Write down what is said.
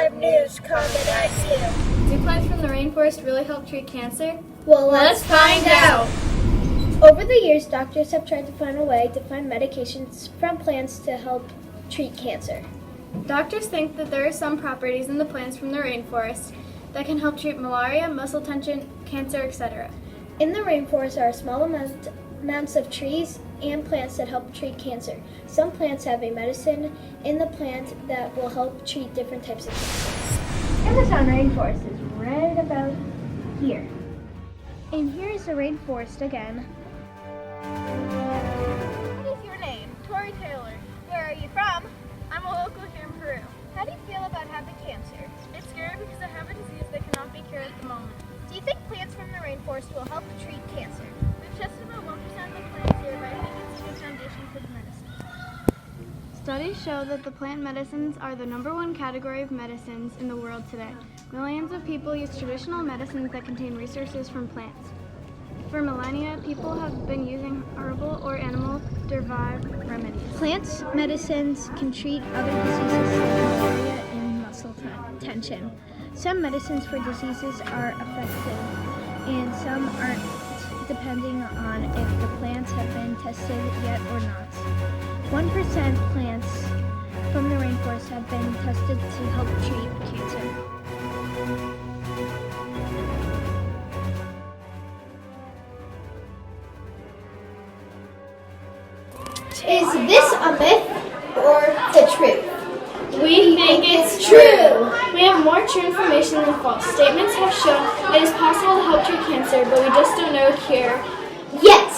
5 News coming at you. Do plants from the rainforest really help treat cancer? Well, let's find out. Over the years, doctors have tried to find a way to find medications from plants to help treat cancer. Doctors think that there are some properties in the plants from the rainforest that can help treat malaria, muscle tension, cancer, etc. In the rainforest are small amounts of trees and plants that help treat cancer. Some plants have a medicine in the plant that will help treat different types of cancer. Amazon rainforest is right about here. And here's the rainforest again. What is your name? Tori Taylor. Where are you from? I'm a local here in Peru. How do you feel about having cancer? It's scary because I have a disease that cannot be cured at the moment. Do you think plants from the rainforest will help treat cancer? We've tested about 1% of the plants here, but I think it's a good foundation for the medicine. Studies show that the plant medicines are the #1 category of medicines in the world today. Millions of people use traditional medicines that contain resources from plants. For millennia, people have been using herbal or animal-derived remedies. Plants medicines can treat other diseases like malaria and muscle tension. Some medicines for diseases are effective and some aren't, depending on if the plants have been tested yet or not. 1% plants from the rainforest have been tested to help treat cancer. Is this a myth or the truth? We think it's true! We have more true information than false. Statements have shown it is possible to help treat cancer, but we just don't know a cure. Yes!